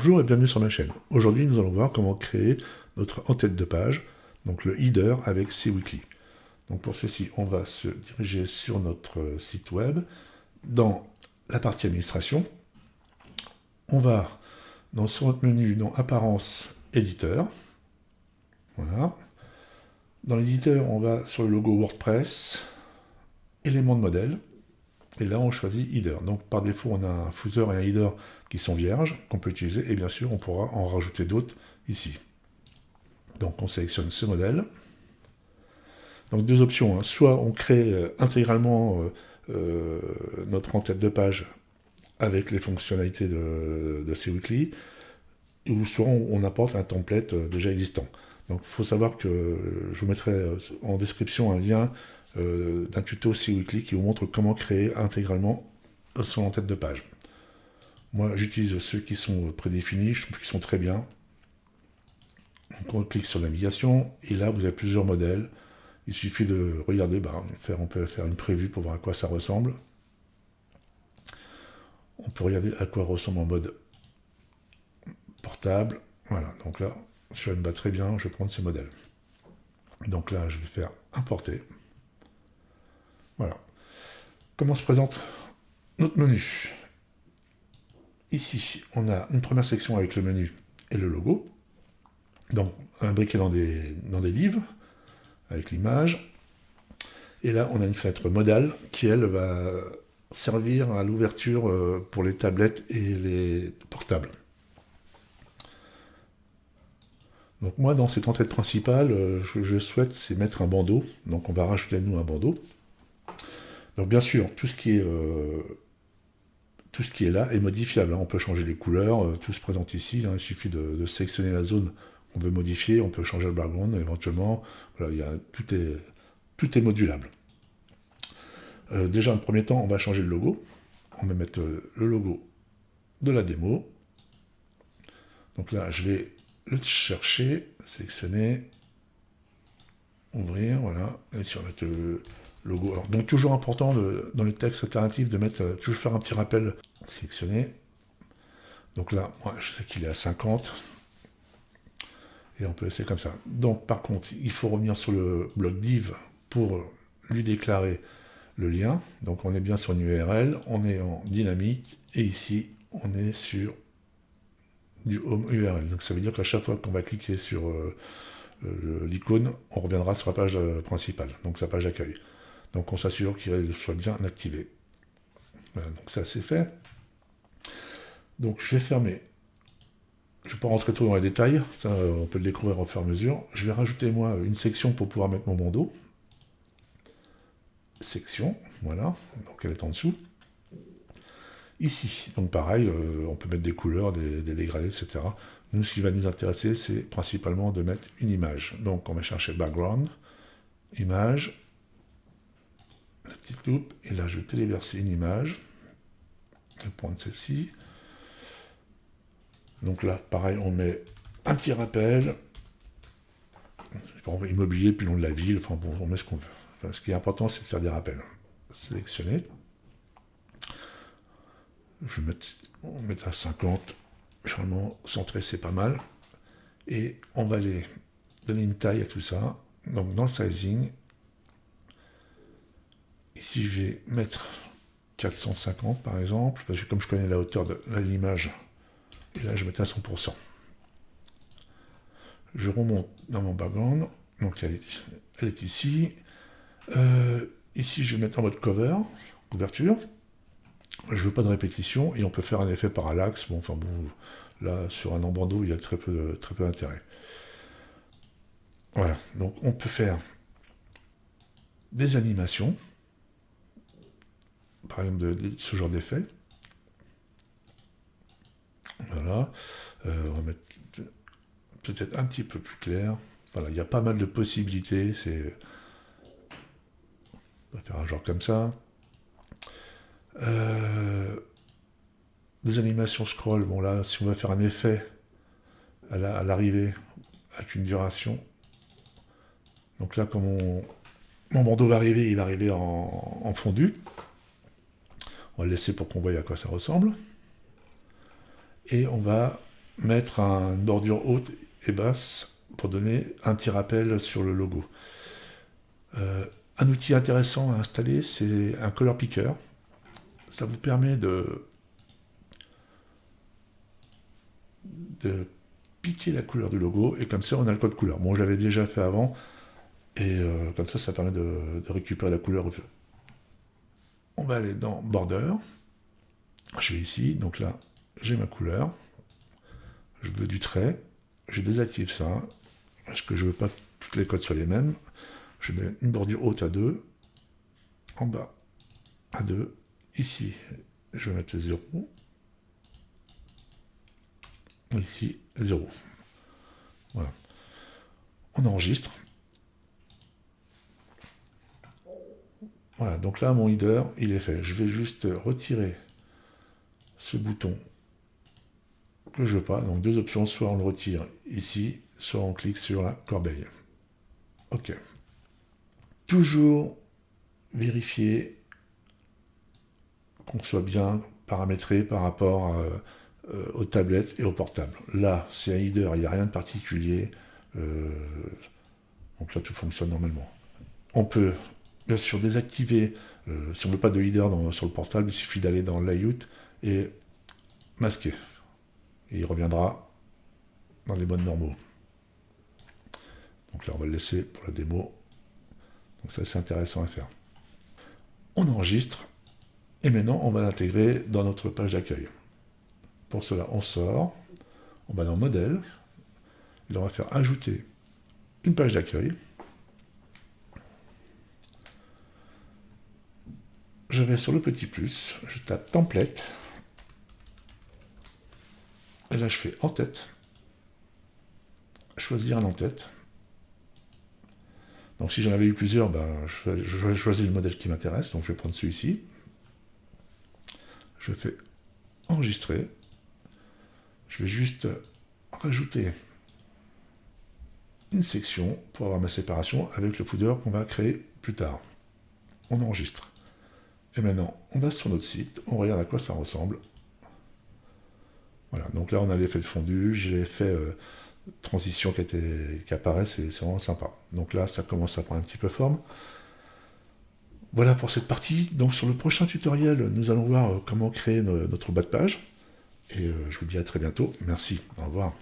Bonjour et bienvenue sur ma chaîne. Aujourd'hui, nous allons voir comment créer notre en-tête de page, donc le header avec SeaWeekly. Donc pour ceci, on va se diriger sur notre site web. Dans la partie administration, on va sur notre menu dans Apparence, Éditeur. Voilà. Dans l'éditeur, on va sur le logo WordPress, éléments de modèle. Et là, on choisit header. Donc, par défaut, on a un footer et un header qui sont vierges, qu'on peut utiliser. Et bien sûr, on pourra en rajouter d'autres ici. Donc, on sélectionne ce modèle. Donc, deux options. Hein. Soit on crée intégralement notre en-tête de page avec les fonctionnalités de SeaWeekly, ou soit on apporte un template déjà existant. Donc, il faut savoir que je vous mettrai en description un lien d'un tuto SeaWeekly qui vous montre comment créer intégralement son en-tête de page. Moi, j'utilise ceux qui sont prédéfinis, je trouve qu'ils sont très bien. Donc, on clique sur navigation, et là, vous avez plusieurs modèles. Il suffit de regarder, on peut faire une prévue pour voir à quoi ça ressemble. On peut regarder à quoi ressemble en mode portable. Voilà, donc là, je me bats très bien, je vais prendre ces modèles. Donc là, je vais faire importer. Voilà. Comment se présente notre menu? Ici, on a une première section avec le menu et le logo. Donc, imbriqué dans des livres, avec l'image. Et là, on a une fenêtre modale qui, elle, va servir à l'ouverture pour les tablettes et les portables. Donc moi, dans cette entrée principale, je souhaite c'est mettre un bandeau. Donc on va rajouter à nous un bandeau. Donc bien sûr, tout ce qui est là est modifiable. Hein. On peut changer les couleurs, tout se présente ici. Hein. Il suffit de sélectionner la zone qu'on veut modifier. On peut changer le background éventuellement. Voilà, tout est modulable. Déjà, en premier temps, on va changer le logo. On va mettre le logo de la démo. Donc là, je vais le chercher, sélectionner, ouvrir, voilà. Et ici, on va mettre le logo. Alors, donc, toujours important dans les textes alternatifs de mettre, toujours faire un petit rappel, sélectionner. Donc là, moi, je sais qu'il est à 50. Et on peut laisser comme ça. Donc, par contre, il faut revenir sur le bloc div pour lui déclarer le lien. Donc, on est bien sur une URL, on est en dynamique, et ici, on est sur du home URL. Donc, ça veut dire qu'à chaque fois qu'on va cliquer sur l'icône, on reviendra sur la page principale, donc la page d'accueil. Donc, on s'assure qu'il soit bien activé. Voilà, donc ça, c'est fait. Donc, je vais fermer. Je ne vais pas rentrer trop dans les détails, ça, on peut le découvrir au fur et à mesure. Je vais rajouter, moi, une section pour pouvoir mettre mon bandeau. Section, voilà, donc elle est en dessous. Ici, donc pareil, on peut mettre des couleurs, des dégradés, etc. Nous, ce qui va nous intéresser, c'est principalement de mettre une image. Donc, on va chercher background, image, la petite loupe, et là, je vais téléverser une image. Je vais prendre celle-ci. Donc là, pareil, on met un petit rappel. Immobilier, puis le nom de la ville, enfin bon, on met ce qu'on veut. Enfin, ce qui est important, c'est de faire des rappels. Sélectionner. On va mettre à 50. Généralement, centré, c'est pas mal. Et on va aller donner une taille à tout ça. Donc, dans le sizing, ici, je vais mettre 450, par exemple, parce que comme je connais la hauteur de l'image, et là, je vais mettre à 100%. Je remonte dans mon background. Donc, elle est ici. Ici, je vais mettre en mode cover, couverture. Je veux pas de répétition, et on peut faire un effet parallaxe. Bon, enfin bon, là, sur un bandeau, il y a très peu d'intérêt. Voilà, donc on peut faire des animations, par exemple de ce genre d'effet. Voilà, on va mettre peut-être un petit peu plus clair. Voilà, il y a pas mal de possibilités. On va faire un genre comme ça. Des animations scroll, bon là, si on va faire un effet à l'arrivée avec une duration, donc là, comme mon bandeau va arriver, il va arriver en fondu. On va le laisser pour qu'on voie à quoi ça ressemble. Et on va mettre une bordure haute et basse pour donner un petit rappel sur le logo. Un outil intéressant à installer, c'est un color picker. Ça vous permet de piquer la couleur du logo, et comme ça on a le code couleur. Bon, j'avais déjà fait avant, et comme ça permet de récupérer la couleur. On va aller dans Border. Je vais ici, donc là, j'ai ma couleur. Je veux du trait. Je désactive ça, parce que je veux pas que toutes les codes soient les mêmes. Je mets une bordure haute à 2, en bas à 2. Ici, je vais mettre 0. Ici, 0. Voilà. On enregistre. Voilà, donc là, mon header, il est fait. Je vais juste retirer ce bouton que je veux pas. Donc deux options, soit on le retire ici, soit on clique sur la corbeille. OK. Toujours vérifier qu'on soit bien paramétré par rapport aux tablettes et aux portables. Là, c'est un header, il n'y a rien de particulier. Donc là, tout fonctionne normalement. On peut, bien sûr, désactiver, si on ne veut pas de header sur le portable, il suffit d'aller dans Layout et masquer. Et il reviendra dans les modes normaux. Donc là, on va le laisser pour la démo. Donc ça, c'est intéressant à faire. On enregistre, et maintenant, on va l'intégrer dans notre page d'accueil. Pour cela, on sort, on va dans Modèle, et là, on va faire ajouter une page d'accueil. Je vais sur le petit plus, je tape Template, et là, je fais en tête, choisir un en tête. Donc si j'en avais eu plusieurs, je choisis le modèle qui m'intéresse, donc je vais prendre celui-ci. Je fais enregistrer. Je vais juste rajouter une section pour avoir ma séparation avec le footer qu'on va créer plus tard. On enregistre. Et maintenant, on va sur notre site, on regarde à quoi ça ressemble. Voilà, donc là on a l'effet de fondu, j'ai l'effet transition qui apparaît, c'est vraiment sympa. Donc là, ça commence à prendre un petit peu forme. Voilà pour cette partie. Donc sur le prochain tutoriel, nous allons voir comment créer notre bas de page. Et je vous dis à très bientôt. Merci. Au revoir.